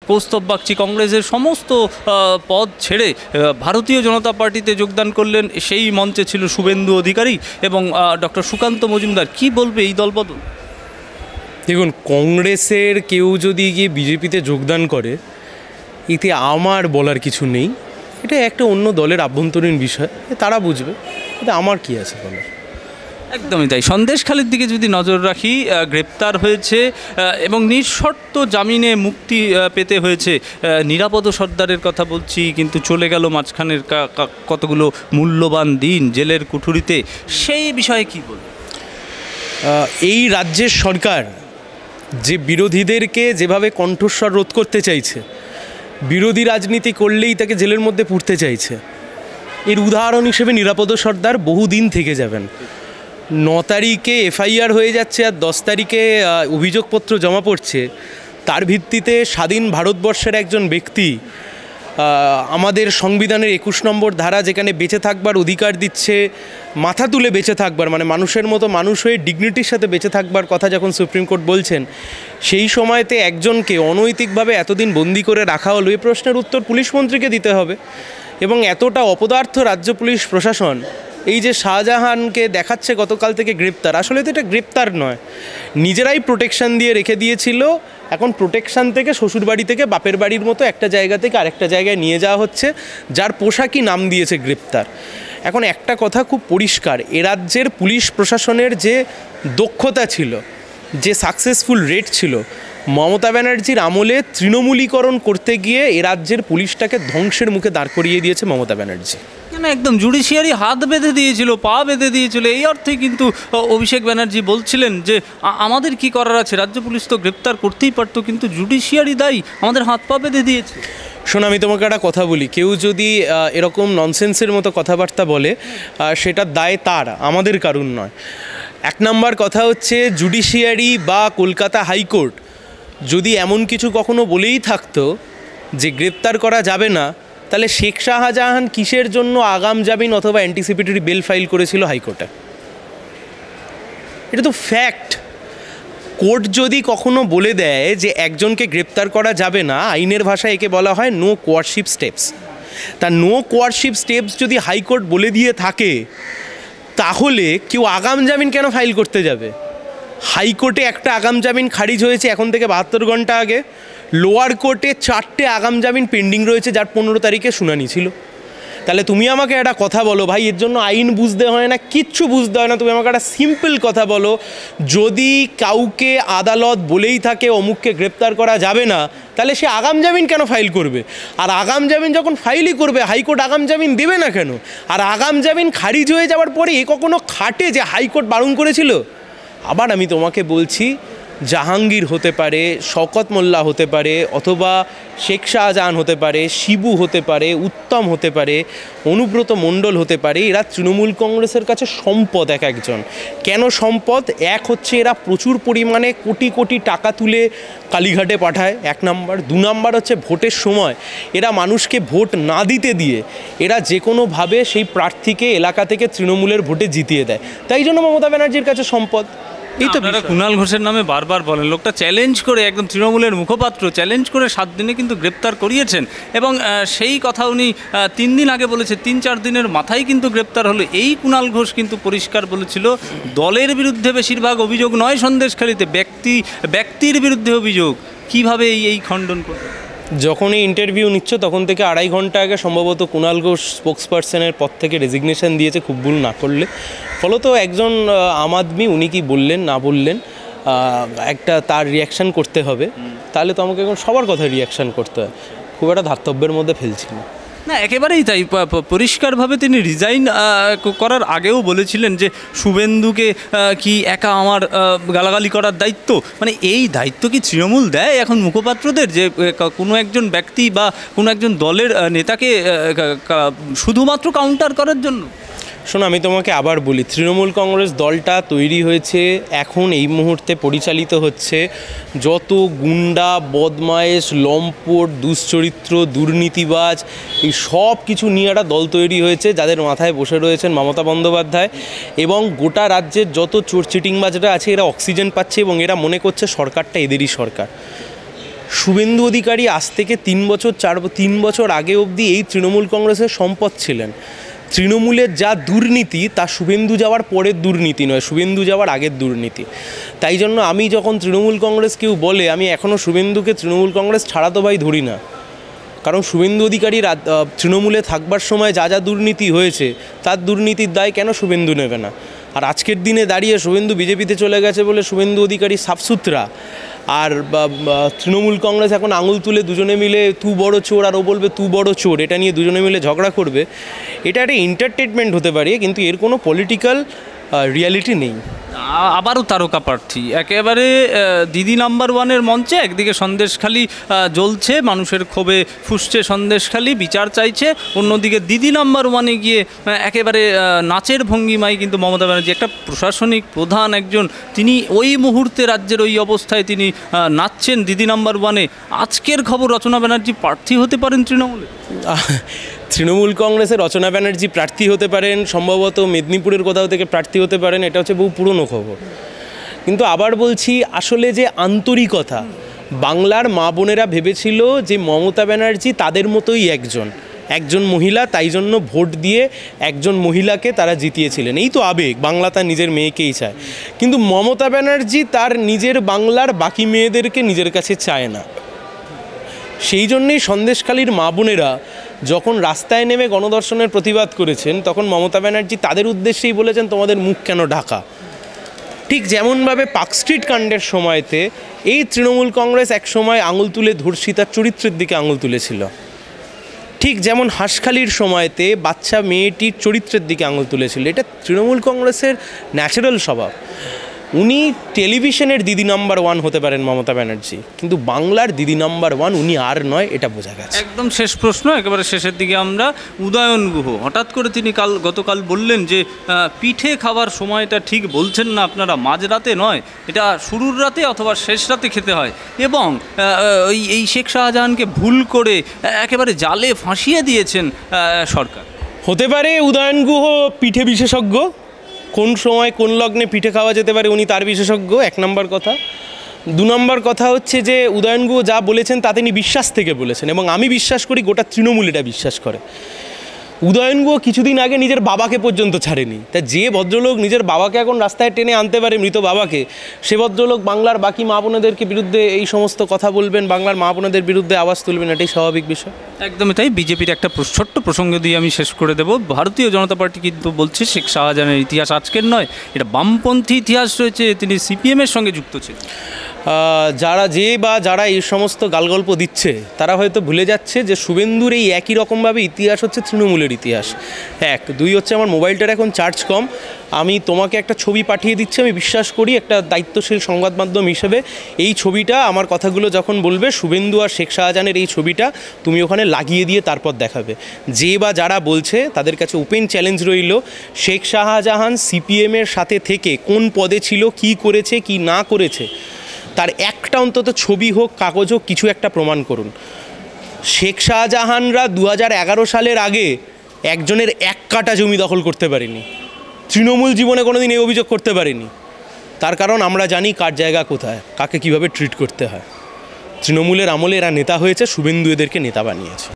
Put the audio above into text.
কৌস্তব বাগচি কংগ্রেসের সমস্ত পদ ছেড়ে ভারতীয় জনতা পার্টিতে যোগদান করলেন। সেই মঞ্চে ছিল শুভেন্দু অধিকারী এবং ডক্টর সুকান্ত মজুমদার। কি বলবে এই দলবদল? দেখুন, কংগ্রেসের কেউ যদি গিয়ে বিজেপিতে যোগদান করে, এতে আমার বলার কিছু নেই। এটা একটা অন্য দলের আভ্যন্তরীণ বিষয়, তারা বুঝবে, এটা আমার কি আছে বলার। একদমই তাই। সন্দেশখালির দিকে যদি নজর রাখি, গ্রেপ্তার হয়েছে এবং নিঃশর্ত জামিনে মুক্তি পেতে হয়েছে নিরাপদ সর্দারের কথা বলছি, কিন্তু চলে গেল মাঝখানের কতগুলো মূল্যবান দিন জেলের কুঠুরিতে। সেই বিষয়ে কি বল? এই রাজ্যের সরকার যে বিরোধীদেরকে যেভাবে কণ্ঠস্বর রোধ করতে চাইছে, বিরোধী রাজনীতি করলেই তাকে জেলের মধ্যে পুরতে চাইছে, এর উদাহরণ হিসেবে নিরাপদ সর্দার বহুদিন থেকে যাবেন। 9 তারিখে এফআইআর হয়ে যাচ্ছে আর 10 তারিখে অভিযোগপত্র জমা পড়ছে। তার ভিত্তিতে স্বাধীন ভারতবর্ষের একজন ব্যক্তি, আমাদের সংবিধানের 21 নম্বর ধারা যেখানে বেঁচে থাকবার অধিকার দিচ্ছে, মাথা তুলে বেঁচে থাকবার, মানে মানুষের মতো মানুষ হয়ে ডিগনিটির সাথে বেঁচে থাকবার কথা যখন সুপ্রিম কোর্ট বলছেন, সেই সময়তে একজনকে অনৈতিকভাবে এতদিন বন্দি করে রাখা হলো, এই প্রশ্নের উত্তর পুলিশ মন্ত্রীকে দিতে হবে। এবং এতটা অপদার্থ রাজ্য পুলিশ প্রশাসন, এই যে শাহজাহানকে দেখাচ্ছে গতকাল থেকে গ্রেপ্তার, আসলে তো এটা গ্রেপ্তার নয়, নিজেরাই প্রোটেকশান দিয়ে রেখে দিয়েছিল। এখন প্রোটেকশান থেকে শ্বশুরবাড়ি থেকে বাপের বাড়ির মতো একটা জায়গা থেকে আরেকটা জায়গায় নিয়ে যাওয়া হচ্ছে, যার পোশাকই নাম দিয়েছে গ্রেপ্তার। এখন একটা কথা খুব পরিষ্কার, এ রাজ্যের পুলিশ প্রশাসনের যে দক্ষতা ছিল, যে সাকসেসফুল রেট ছিল, মমতা ব্যানার্জির আমলে তৃণমূলীকরণ করতে গিয়ে এ রাজ্যের পুলিশটাকে ধ্বংসের মুখে দাঁড় করিয়ে দিয়েছে মমতা ব্যানার্জি। না, একদম জুডিশিয়ারি হাত বেঁধে দিয়েছিল, পা বেঁধে দিয়েছিল। এই অর্থেই কিন্তু অভিষেক ব্যানার্জি বলছিলেন যে আমাদের কি করার আছে, রাজ্য পুলিশ তো গ্রেপ্তার করতেই পারতো, কিন্তু জুডিশিয়ারি দায়ী, আমাদের হাত পা বেঁধে দিয়েছে। শোন, আমি তোমাকে একটা কথা বলি, কেউ যদি এরকম ননসেন্সের মতো কথাবার্তা বলে, সেটার দায় তার, আমাদের কারণ নয়। 1 নম্বর কথা হচ্ছে, জুডিশিয়ারি বা কলকাতা হাইকোর্ট যদি এমন কিছু কখনো বলেই থাকতো যে গ্রেপ্তার করা যাবে না, তাহলে শেখ শাহজাহান কিসের জন্য আগাম জামিন অথবা অ্যান্টিসিপেটরি বেল ফাইল করেছিল হাইকোর্টে? এটা তো ফ্যাক্ট। কোর্ট যদি কখনো বলে দেয় যে একজনকে গ্রেপ্তার করা যাবে না, আইনের ভাষায় একে বলা হয় নো কোয়ারশিপ স্টেপস। তা নো কোয়ারশিপ স্টেপস যদি হাইকোর্ট বলে দিয়ে থাকে, তাহলে কেউ আগাম জামিন কেন ফাইল করতে যাবে? হাইকোর্টে একটা আগাম জামিন খারিজ হয়েছে এখন থেকে 72 ঘন্টা আগে, লোয়ার কোর্টে 4টে আগাম জামিন পেন্ডিং রয়েছে, যার 15 তারিখে শুনানি ছিল। তাহলে তুমি আমাকে একটা কথা বলো ভাই, এর জন্য আইন বুঝতে হয় না, কিচ্ছু বুঝতে হয় না, তুমি আমাকে একটা সিম্পল কথা বলো, যদি কাউকে আদালত বলেই থাকে অমুককে গ্রেপ্তার করা যাবে না, তাহলে সে আগাম জামিন কেন ফাইল করবে? আর আগাম জামিন যখন ফাইলই করবে, হাইকোর্ট আগাম জামিন দেবে না কেন? আর আগাম জামিন খারিজ হয়ে যাওয়ার পরে এ কখনো খাটে যে হাইকোর্ট বারণ করেছিল? আবার আমি তোমাকে বলছি, জাহাঙ্গীর হতে পারে, শওকত মোল্লা হতে পারে, অথবা শেখ শাহজাহান হতে পারে, শিবু হতে পারে, উত্তম হতে পারে, অনুব্রত মণ্ডল হতে পারে, এরা তৃণমূল কংগ্রেসের কাছে সম্পদ। এক একজন কেন সম্পদ? এক হচ্ছে এরা প্রচুর পরিমাণে কোটি কোটি টাকা তুলে কালীঘাটে পাঠায়, 1 নম্বর। 2 নম্বর হচ্ছে ভোটের সময় এরা মানুষকে ভোট না দিতে দিয়ে এরা যে কোনোভাবে সেই প্রার্থীকে এলাকা থেকে তৃণমূলের ভোটে জিতিয়ে দেয়, তাই জন্য মমতা ব্যানার্জির কাছে সম্পদ। এই তো কুণাল ঘোষের নামে বারবার বলেন, লোকটা চ্যালেঞ্জ করে, একদম তৃণমূলের মুখপাত্র চ্যালেঞ্জ করে 7 দিনে কিন্তু গ্রেপ্তার করিয়েছেন। এবং সেই কথা উনি 3 দিন আগে বলেছে, 3-4 দিনের মাথায় কিন্তু গ্রেপ্তার হলো। এই কুণাল ঘোষ কিন্তু পরিষ্কার বলেছিল দলের বিরুদ্ধে বেশিরভাগ অভিযোগ নয় সন্দেশখালিতে, ব্যক্তির বিরুদ্ধে অভিযোগ। কিভাবে এই খণ্ডন করবে? যখন এই ইন্টারভিউ নিচ্ছ তখন থেকে 2.5 ঘন্টা আগে সম্ভবত কুণাল ঘোষ স্পোক্সপারসনের পদ থেকে রেজিগনেশন দিয়েছে, খুব ভুল না করলে। ফলত একজন আম আদমি, উনি কি বললেন না বললেন, একটা তার রিয়াকশান করতে হবে। তাহলে তো আমাকে এখন সবার কথা রিয়াকশান করতে হয়, খুব একটা ধার্তব্যের মধ্যে ফেলছি না। না, একেবারেই তাই। পরিষ্কারভাবে তিনি রিজাইন করার আগেও বলেছিলেন যে শুভেন্দুকে কি একা আমার গালাগালি করার দায়িত্ব, মানে এই দায়িত্ব কি তৃণমূল দেয় এখন মুখপাত্রদের, যে কোনো একজন ব্যক্তি বা কোনো একজন দলের নেতাকে শুধুমাত্র কাউন্টার করার জন্য? শোনো, আমি তোমাকে আবার বলি, তৃণমূল কংগ্রেস দলটা তৈরি হয়েছে, এখন এই মুহূর্তে পরিচালিত হচ্ছে যত গুন্ডা, বদমায়েশ, লম্পট, দুশ্চরিত্র, দুর্নীতিবাজ, এই সব কিছু নিয়ে একটা দল তৈরি হয়েছে, যাদের মাথায় বসে রয়েছেন মমতা বন্দ্যোপাধ্যায়। এবং গোটা রাজ্যের যত চোর চিটিংবাজরা আছে, এরা অক্সিজেন পাচ্ছে এবং এরা মনে করছে সরকারটা এদেরই সরকার। শুভেন্দু অধিকারী আজ থেকে 3 বছর আগে অবধি এই তৃণমূল কংগ্রেসের সম্পদ ছিলেন। তৃণমূলের যা দুর্নীতি তা শুভেন্দু যাওয়ার পরের দুর্নীতি নয়, শুভেন্দু যাওয়ার আগের দুর্নীতি। তাই জন্য আমি যখন তৃণমূল কংগ্রেস কেউ বলে, আমি এখনও শুভেন্দুকে তৃণমূল কংগ্রেস ছাড়া তো ভাই ধরি না। কারণ শুভেন্দু অধিকারী তৃণমূলে থাকবার সময় যা যা দুর্নীতি হয়েছে তার দুর্নীতির দায় কেন শুভেন্দু নেবে না? আর আজকের দিনে দাঁড়িয়ে শুভেন্দু বিজেপিতে চলে গেছে বলে শুভেন্দু অধিকারী সাফসুতরা, আর তৃণমূল কংগ্রেস এখন আঙুল তুলে দুজনে মিলে তু বড় চোর আর ও বলবে তু বড় চোর, এটা নিয়ে দুজনে মিলে ঝগড়া করবে। এটা একটা এন্টারটেনমেন্ট হতে পারে, কিন্তু এর কোনো পলিটিক্যাল রিয়ালিটি নেই। আবারও তারকা প্রার্থী একেবারে দিদি নাম্বার ওয়ানের মঞ্চে, একদিকে সন্দেশখালি জ্বলছে, মানুষের ক্ষোভে ফুসছে সন্দেশখালি, বিচার চাইছে, অন্যদিকে দিদি নাম্বার ওয়ানে গিয়ে একেবারে নাচের ভঙ্গিমায় কিন্তু মমতা ব্যানার্জি, একটা প্রশাসনিক প্রধান একজন, তিনি ওই মুহূর্তে রাজ্যের ওই অবস্থায় তিনি নাচছেন দিদি নাম্বার ওয়ানে। আজকের খবর রচনা ব্যানার্জি প্রার্থী হতে পারেন তৃণমূলে। তৃণমূল কংগ্রেসের রচনা ব্যানার্জি প্রার্থী হতে পারেন, সম্ভবত মেদিনীপুরের কোথাও থেকে প্রার্থী হতে পারেন, এটা হচ্ছে বহু পুরনো খবর। কিন্তু আবার বলছি, আসলে যে আন্তরিকতা, বাংলার মা বোনেরা ভেবেছিল যে মমতা ব্যানার্জি তাদের মতোই একজন মহিলা, তাই জন্য ভোট দিয়ে একজন মহিলাকে তারা জিতিয়েছিলেন। এই তো আবেগ, বাংলা তার নিজের মেয়েকেই চায়। কিন্তু মমতা ব্যানার্জি তার নিজের বাংলার বাকি মেয়েদেরকে নিজের কাছে চায় না। সেই জন্যেই সন্দেশখালির মা বোনেরা যখন রাস্তায় নেমে গণধর্ষণের প্রতিবাদ করেছেন, তখন মমতা ব্যানার্জি তাদের উদ্দেশ্যেই বলেছেন তোমাদের মুখ কেন ঢাকা। ঠিক যেমনভাবে পার্কস্ট্রিট কাণ্ডের সময়তে এই তৃণমূল কংগ্রেস একসময় আঙুল তুলে ধর্ষিতার চরিত্রের দিকে আঙুল তুলেছিল, ঠিক যেমন হাঁসখালির সময়তে বাচ্চা মেয়েটির চরিত্রের দিকে আঙুল তুলেছিল। এটা তৃণমূল কংগ্রেসের ন্যাচারাল স্বভাব। উনি টেলিভিশনের দিদি নাম্বার ওয়ান হতে পারেন মমতা ব্যানার্জি, কিন্তু বাংলার দিদি নাম্বার ওয়ান উনি আর নয়, এটা বোঝা গেছে। একদম শেষ প্রশ্ন, একেবারে শেষের দিকে আমরা। উদয়ন গুহ হঠাৎ করে তিনি গতকাল বললেন যে পিঠে খাওয়ার সময়টা ঠিক বলছেন না আপনারা, মাঝরাতে নয়, এটা শুরুর রাতে অথবা শেষ রাতে খেতে হয়, এবং এই শেখ শাহজাহানকে ভুল করে একেবারে জালে ফাঁসিয়ে দিয়েছেন সরকার। হতে পারে উদয়ন গুহ পিঠে বিশেষজ্ঞ, কোন সময় কোন লগ্নে পিঠে খাওয়া যেতে পারে উনি তার বিশেষজ্ঞ, 1 নম্বর কথা। 2 নম্বর কথা হচ্ছে যে উদয়ন গুহ যা বলেছেন তা তিনি বিশ্বাস থেকে বলেছেন, এবং আমি বিশ্বাস করি গোটা তৃণমূল এটা বিশ্বাস করে। উদয়ন গুহ কিছুদিন আগে নিজের বাবাকে পর্যন্ত ছাড়েনি। তা যে ভদ্রলোক নিজের বাবাকে এখন রাস্তায় টেনে আনতে পারে, মৃত বাবাকে, সে ভদ্রলোক বাংলার বাকি মা বোনেদেরকে বিরুদ্ধে এই সমস্ত কথা বলবেন, বাংলার মা বোনেদের বিরুদ্ধে আওয়াজ তুলবেন, এটাই স্বাভাবিক বিষয়। একদমই তাই। বিজেপির একটা ছোট্ট প্রসঙ্গ দিয়ে আমি শেষ করে দেব। ভারতীয় জনতা পার্টি কিন্তু বলছে শেখ শাহজাহানের ইতিহাস আজকের নয়, এটা বামপন্থী ইতিহাস রয়েছে, তিনি সিপিএমের সঙ্গে যুক্ত ছিলেন। যারা এই সমস্ত গালগল্প দিচ্ছে তারা হয়তো ভুলে যাচ্ছে যে শুভেন্দুর এই একই রকমভাবে ইতিহাস হচ্ছে তৃণমূলের ইতিহাস। 1, 2 হচ্ছে আমার মোবাইলটার এখন চার্জ কম, আমি তোমাকে একটা ছবি পাঠিয়ে দিচ্ছি। আমি বিশ্বাস করি একটা দায়িত্বশীল সংবাদ মাধ্যম হিসেবে এই ছবিটা, আমার কথাগুলো যখন বলবে, শুভেন্দু আর শেখ শাহজাহানের এই ছবিটা তুমি ওখানে লাগিয়ে দিয়ে তারপর দেখাবে। যারা বলছে তাদের কাছে ওপেন চ্যালেঞ্জ রইল, শেখ শাহজাহান সিপিএমের সাথে থেকে কোন পদে ছিল, কি করেছে কি না করেছে, তার একটা অন্তত ছবি হোক, কাগজ হোক, কিছু একটা প্রমাণ করুন। শেখ শাহজাহানরা 2011 সালের আগে একজনের 1 কাঠা জমি দখল করতে পারেনি। তৃণমূল জীবনে কোনোদিন এই অভিযোগ করতে পারেনি। তার কারণ আমরা জানি কার জায়গা কোথায়, কাকে কিভাবে ট্রিট করতে হয়। তৃণমূলের আমলে এরা নেতা হয়েছে, শুভেন্দু এদেরকে নেতা বানিয়েছে।